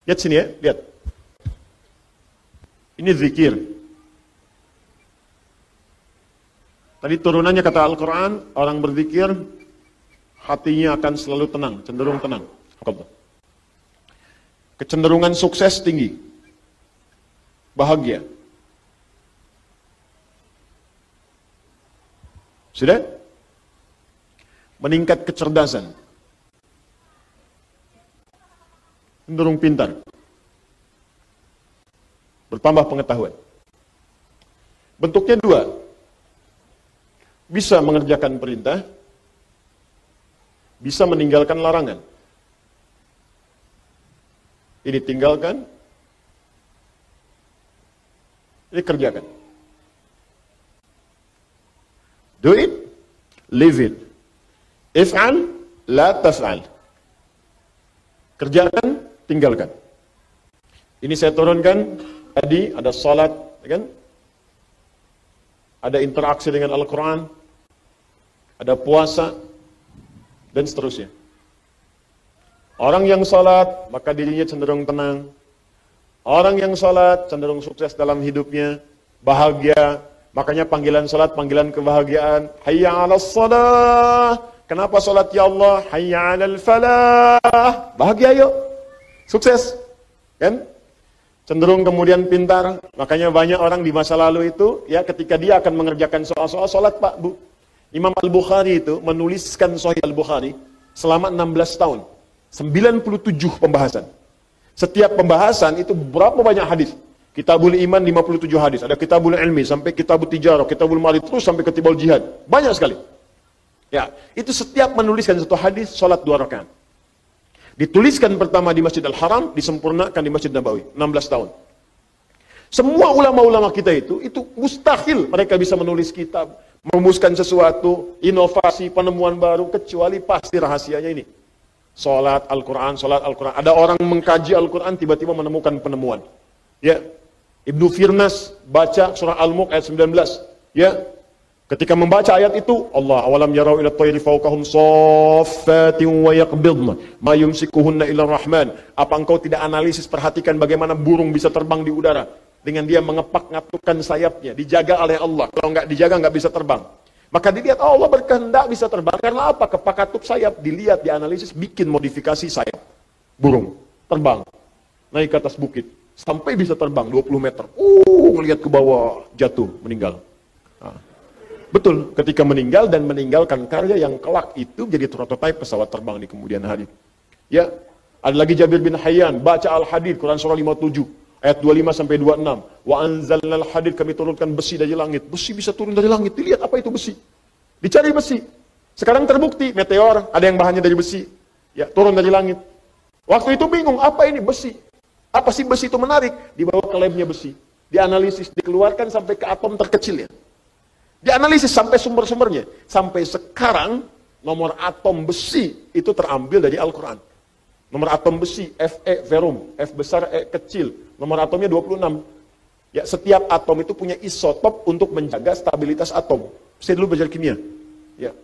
Lihat sini ya, lihat. Ini zikir. Tadi turunannya kata Al-Quran, orang berzikir, hatinya akan selalu tenang, cenderung tenang. Kecenderungan sukses tinggi. Bahagia. Sudah? Meningkat kecerdasan. Cenderung pintar. Bertambah pengetahuan. Bentuknya dua. Bisa mengerjakan perintah, bisa meninggalkan larangan. Ini tinggalkan, ini kerjakan. Do it, live it. If'al, la taf'al. Kerjakan, tinggalkan. Ini saya turunkan, tadi ada salat, kan? Ada interaksi dengan Al-Quran, ada puasa, dan seterusnya. Orang yang salat, maka dirinya cenderung tenang. Orang yang salat, cenderung sukses dalam hidupnya, bahagia. Makanya panggilan salat, panggilan kebahagiaan. Hayya 'alas shalah. Kenapa salat ya Allah? Hayya 'alal falah. Bahagia yuk. Sukses. Kan? Cenderung kemudian pintar. Makanya banyak orang di masa lalu itu, ya ketika dia akan mengerjakan soal-soal salat, Pak, Bu. Imam Al-Bukhari itu menuliskan Sahih Al-Bukhari selama 16 tahun. 97 pembahasan. Setiap pembahasan itu berapa banyak hadis? Kitabul Iman 57 hadis. Ada Kitabul Ilmi sampai Kitabul Tijarah, Kitabul Mali terus sampai Kitabul Jihad. Banyak sekali. Ya, itu setiap menuliskan satu hadis salat 2 rakaat. Dituliskan pertama di Masjid Al-Haram, disempurnakan di Masjid Nabawi, 16 tahun. Semua ulama-ulama kita itu mustahil mereka bisa menulis kitab, merumuskan sesuatu, inovasi, penemuan baru, kecuali pasti rahasianya ini. Salat Al-Quran, salat Al-Quran. Ada orang mengkaji Al-Quran, tiba-tiba menemukan penemuan. Ya, Ibnu Firnas baca surah Al-Mulk ayat 19. Ya, ketika membaca ayat itu, Allah awalam yarau ila tayri fawqahum saffatin wa yaqbidna ma yumsikuhunna illa rahman. Apa engkau tidak analisis, perhatikan bagaimana burung bisa terbang di udara dengan dia mengepak-ngatukan sayapnya, dijaga oleh Allah. Kalau enggak dijaga enggak bisa terbang. Maka dilihat Allah berkehendak bisa terbang karena apa? Kepak-katup sayap, dilihat, dianalisis, bikin modifikasi sayap burung, terbang naik ke atas bukit sampai bisa terbang 20 meter. Ngelihat ke bawah, jatuh, meninggal. Nah. Betul, ketika meninggal dan meninggalkan karya yang kelak itu jadi prototipe pesawat terbang di kemudian hari. Ya, ada lagi Jabir bin Hayyan, baca Al-Hadid, Quran surah 57, ayat 25 sampai 26. Wa anzalnal hadid, kami turunkan besi dari langit. Besi bisa turun dari langit, dilihat apa itu besi. Dicari besi. Sekarang terbukti, meteor, ada yang bahannya dari besi. Ya, turun dari langit. Waktu itu bingung, apa ini besi? Apa sih besi itu menarik? Dibawa ke labnya besi. Dianalisis, dikeluarkan sampai ke atom terkecil ya. Dianalisis sampai sumber-sumbernya. Sampai sekarang, nomor atom besi itu terambil dari Al-Quran. Nomor atom besi, Fe verum, F besar, E kecil. Nomor atomnya 26. Ya, setiap atom itu punya isotop untuk menjaga stabilitas atom. Saya dulu belajar kimia. Ya.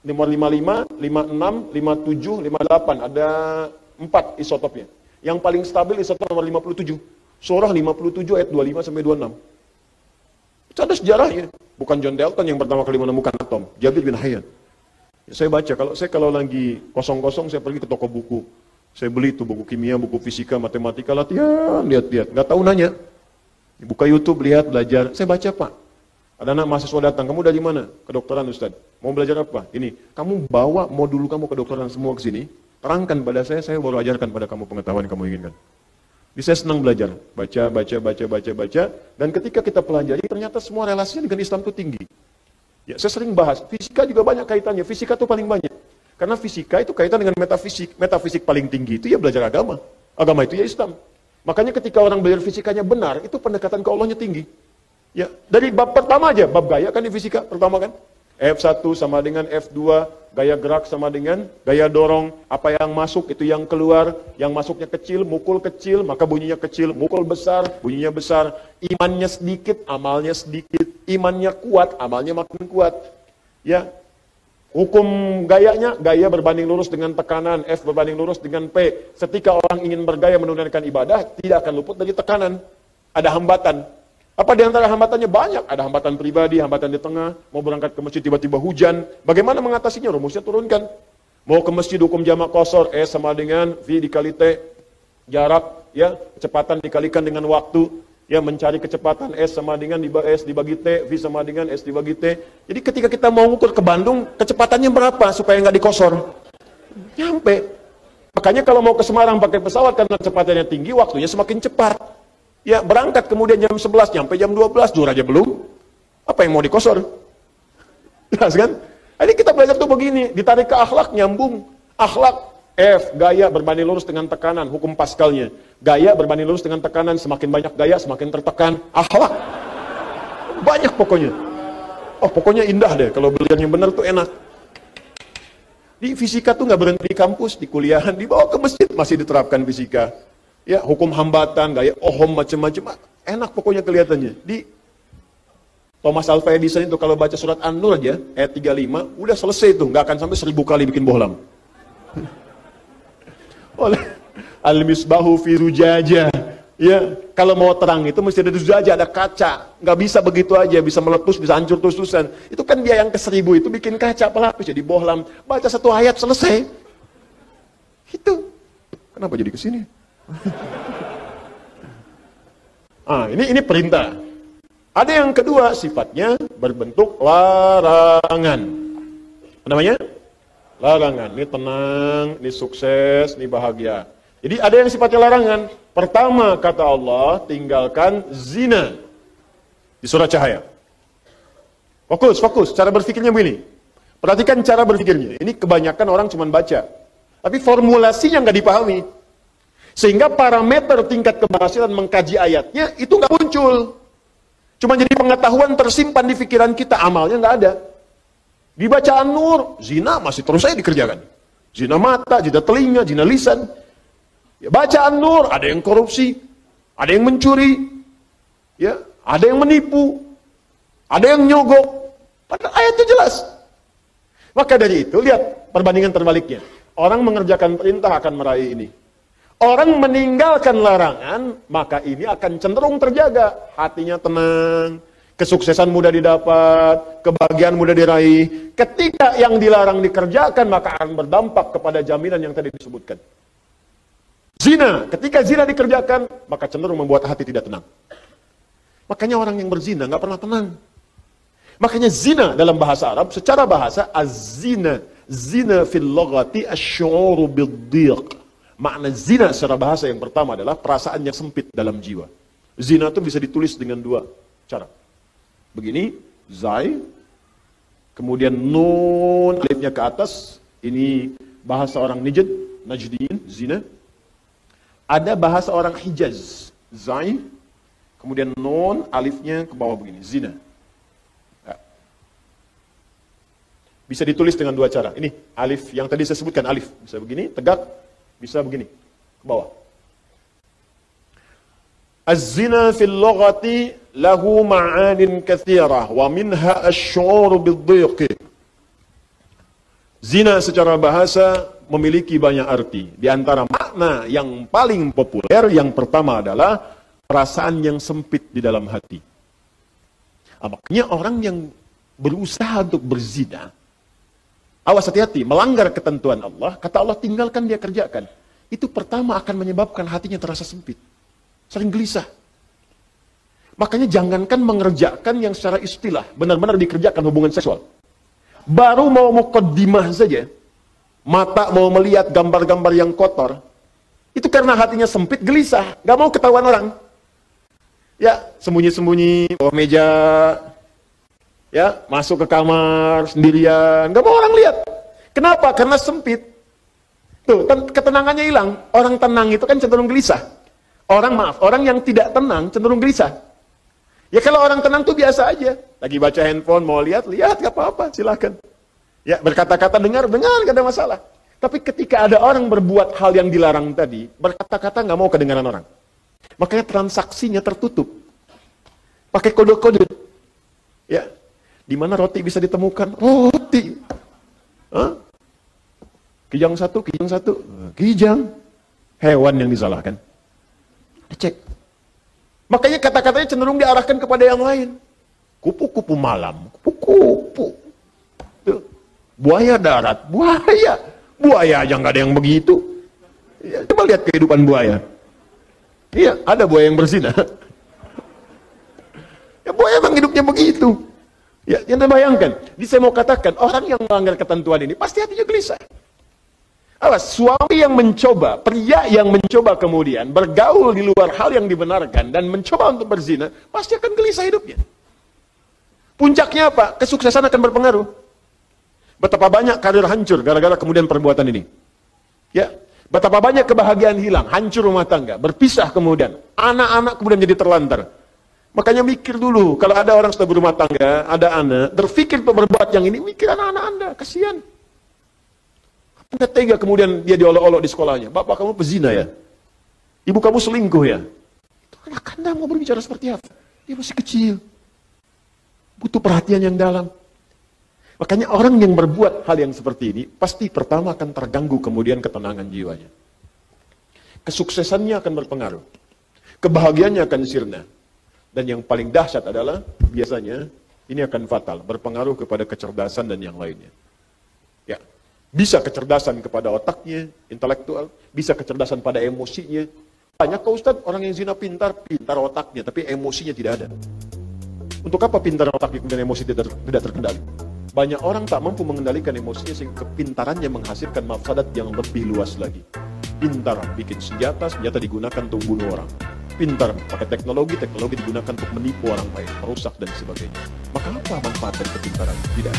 Nomor 55, 56, 57, 58. Ada 4 isotopnya. Yang paling stabil isotop nomor 57. Surah 57 ayat 25 sampai 26. Itu ada sejarahnya. Bukan John Dalton yang pertama kali menemukan atom. Jabir bin Hayyan. Ya, saya baca, kalau lagi kosong-kosong, saya pergi ke toko buku. Saya beli itu buku kimia, buku fisika, matematika, latihan, lihat-lihat. Nggak tahu nanya. Buka YouTube, lihat, belajar. Saya baca, Pak. Ada anak mahasiswa datang, kamu dari mana? Kedokteran, Ustaz. Mau belajar apa? Ini, kamu bawa modul kamu kedokteran semua ke sini, terangkan pada saya baru ajarkan pada kamu pengetahuan yang kamu inginkan. Jadi saya senang belajar, baca, dan ketika kita pelajari, ternyata semua relasinya dengan Islam itu tinggi. Ya, saya sering bahas, fisika juga banyak kaitannya, fisika itu paling banyak. Karena fisika itu kaitan dengan metafisik paling tinggi itu ya belajar agama. Agama itu ya Islam. Makanya ketika orang belajar fisikanya benar, itu pendekatan ke Allahnya tinggi. Ya, dari bab pertama aja, bab gaya kan di fisika pertama kan. F1 sama dengan F2, gaya gerak sama dengan gaya dorong, apa yang masuk itu yang keluar, yang masuknya kecil, mukul kecil, maka bunyinya kecil, mukul besar, bunyinya besar, imannya sedikit, amalnya sedikit, imannya kuat, amalnya makin kuat. Ya, Hukum gayanya, gaya berbanding lurus dengan tekanan, F berbanding lurus dengan P. Ketika orang ingin bergaya menunaikan ibadah, tidak akan luput dari tekanan. Ada hambatan. Apa di antara hambatannya? Banyak. Ada hambatan pribadi, hambatan di tengah, mau berangkat ke masjid tiba-tiba hujan. Bagaimana mengatasinya? Rumusnya turunkan. Mau ke masjid hukum jamak qashar, S sama dengan V dikali T. Jarak, ya, kecepatan dikalikan dengan waktu. Ya, mencari kecepatan S sama dengan S dibagi T, V sama dengan S dibagi T. Jadi ketika kita mau ukur ke Bandung, kecepatannya berapa supaya nggak dikosor? Nyampe. Makanya kalau mau ke Semarang pakai pesawat karena kecepatannya tinggi, waktunya semakin cepat. Ya, berangkat kemudian jam 11, nyampe jam 12, zuhur aja belum. Apa yang mau dikosor? Jelas kan? Jadi kita belajar tuh begini, ditarik ke akhlak, nyambung. Akhlak, F, gaya berbanding lurus dengan tekanan, hukum Pascalnya. Gaya berbanding lurus dengan tekanan, semakin banyak gaya, semakin tertekan. Akhlak. Banyak pokoknya. Oh, pokoknya indah deh, kalau belajarnya benar tuh enak. Di fisika tuh nggak berhenti di kampus, di kuliahan, dibawa ke masjid, masih diterapkan fisika. Ya, hukum hambatan, gaya Ohm, macam-macam. Enak pokoknya kelihatannya. Di Thomas Alva Edison itu kalau baca surat An-Nur aja, ayat 35, udah selesai tuh, nggak akan sampai 1000 kali bikin bohlam. Oleh al-misbahu fi rujaja. Ya, kalau mau terang itu mesti ada rujaja, ada kaca. Nggak bisa begitu aja, bisa meletus, bisa hancur terus-terusan. Itu kan dia yang ke 1000 itu bikin kaca pelapis jadi bohlam. Baca satu ayat selesai. Itu. Kenapa jadi ke sini? Ini perintah. Ada yang kedua, sifatnya berbentuk larangan. Apa namanya? Larangan. Ini tenang, ini sukses, ini bahagia. Jadi ada yang sifatnya larangan. Pertama kata Allah, tinggalkan zina. Di surah Cahaya. Fokus. Cara berpikirnya begini. Perhatikan cara berpikirnya. Ini kebanyakan orang cuma baca. Tapi formulasinya nggak dipahami. Sehingga parameter tingkat keberhasilan mengkaji ayatnya itu nggak muncul. Cuma jadi pengetahuan tersimpan di pikiran kita, amalnya nggak ada. Di bacaan Nur, zina masih terus saja dikerjakan. Zina mata, zina telinga, zina lisan. Ya, bacaan Nur, ada yang korupsi, ada yang mencuri, ya, ada yang menipu, ada yang nyogok. Padahal ayatnya jelas. Maka dari itu, lihat perbandingan terbaliknya. Orang mengerjakan perintah akan meraih ini. Orang meninggalkan larangan, maka ini akan cenderung terjaga. Hatinya tenang, kesuksesan mudah didapat, kebahagiaan mudah diraih. Ketika yang dilarang dikerjakan, maka akan berdampak kepada jaminan yang tadi disebutkan. Zina, ketika zina dikerjakan, maka cenderung membuat hati tidak tenang. Makanya orang yang berzina nggak pernah tenang. Makanya zina dalam bahasa Arab, secara bahasa, az-zina, zina fil lughati asy-syu'uru bid-dhiq. Makna zina secara bahasa yang pertama adalah perasaan yang sempit dalam jiwa. Zina itu bisa ditulis dengan dua cara. Begini, zai, kemudian nun, alifnya ke atas. Ini bahasa orang Najdiyin, zina. Ada bahasa orang Hijaz, zai, kemudian nun, alifnya ke bawah begini, zina. Ya. Bisa ditulis dengan dua cara. Ini alif yang tadi saya sebutkan, alif. Bisa begini, tegak. Bisa begini, ke bawah. Az-zina fil lughati lahu ma'anin katsirah wa minha asy-syu'ur bid-dhiq. Zina secara bahasa memiliki banyak arti. Di antara makna yang paling populer, yang pertama adalah perasaan yang sempit di dalam hati. Makanya orang yang berusaha untuk berzina, awas hati-hati, melanggar ketentuan Allah, kata Allah tinggalkan dia kerjakan. Itu pertama akan menyebabkan hatinya terasa sempit. Sering gelisah. Makanya jangankan mengerjakan yang secara istilah, benar-benar dikerjakan hubungan seksual. Baru mau muqaddimah saja, mata mau melihat gambar-gambar yang kotor, itu karena hatinya sempit, gelisah, gak mau ketahuan orang. Ya, sembunyi-sembunyi, bawah meja, ya, masuk ke kamar sendirian, gak mau orang lihat. Kenapa? Karena sempit. Tuh, ketenangannya hilang. Orang tenang itu kan cenderung gelisah. Orang yang tidak tenang cenderung gelisah. Ya kalau orang tenang tuh biasa aja. Lagi baca handphone, mau lihat, gak apa-apa, silakan. Ya, berkata-kata, dengar, gak ada masalah. Tapi ketika ada orang berbuat hal yang dilarang tadi, berkata-kata gak mau kedengaran orang. Makanya transaksinya tertutup. Pakai kode-kode. Ya, di mana roti bisa ditemukan? Roti. Hah? Kijang satu, kijang. Hewan yang disalahkan. Cek. Makanya kata-katanya cenderung diarahkan kepada yang lain. Kupu-kupu malam, kupu-kupu. Tuh. Buaya darat, buaya. Buaya aja nggak ada yang begitu. Ya, coba lihat kehidupan buaya. Iya, ada buaya yang berzina. Ya, buaya emang hidupnya begitu. Ya, yang bayangkan. Jadi saya mau katakan, orang yang melanggar ketentuan ini pasti hatinya gelisah. Awas, suami yang mencoba, pria yang mencoba kemudian bergaul di luar hal yang dibenarkan dan mencoba untuk berzina, pasti akan gelisah hidupnya. Puncaknya apa? Kesuksesan akan berpengaruh. Betapa banyak karir hancur gara-gara kemudian perbuatan ini. Ya, betapa banyak kebahagiaan hilang, hancur rumah tangga, berpisah kemudian, anak-anak kemudian jadi terlantar. Makanya mikir dulu, kalau ada orang sudah berumah tangga, ada anak, berpikir untuk berbuat yang ini, mikir anak-anak Anda, kasihan. Anda tega kemudian dia diolok-olok di sekolahnya. Bapak kamu pezina ya? Ibu kamu selingkuh ya? Itu anak Anda mau berbicara seperti apa? Dia masih kecil. Butuh perhatian yang dalam. Makanya orang yang berbuat hal yang seperti ini, pasti pertama akan terganggu kemudian ketenangan jiwanya. Kesuksesannya akan berpengaruh. Kebahagiaannya akan sirna. Dan yang paling dahsyat adalah, biasanya, ini akan fatal. Berpengaruh kepada kecerdasan dan yang lainnya. Ya. Bisa kecerdasan kepada otaknya, intelektual, bisa kecerdasan pada emosinya. Banyak kok Ustaz, orang yang zina pintar otaknya, tapi emosinya tidak ada. Untuk apa pintar otaknya kemudian emosi tidak terkendali? Banyak orang tak mampu mengendalikan emosinya sehingga kepintarannya menghasilkan mafsadat yang lebih luas lagi. Pintar bikin senjata digunakan untuk bunuh orang. Pintar pakai teknologi digunakan untuk menipu orang lain, merusak dan sebagainya. Maka apa manfaat dari kepintaran? Tidak.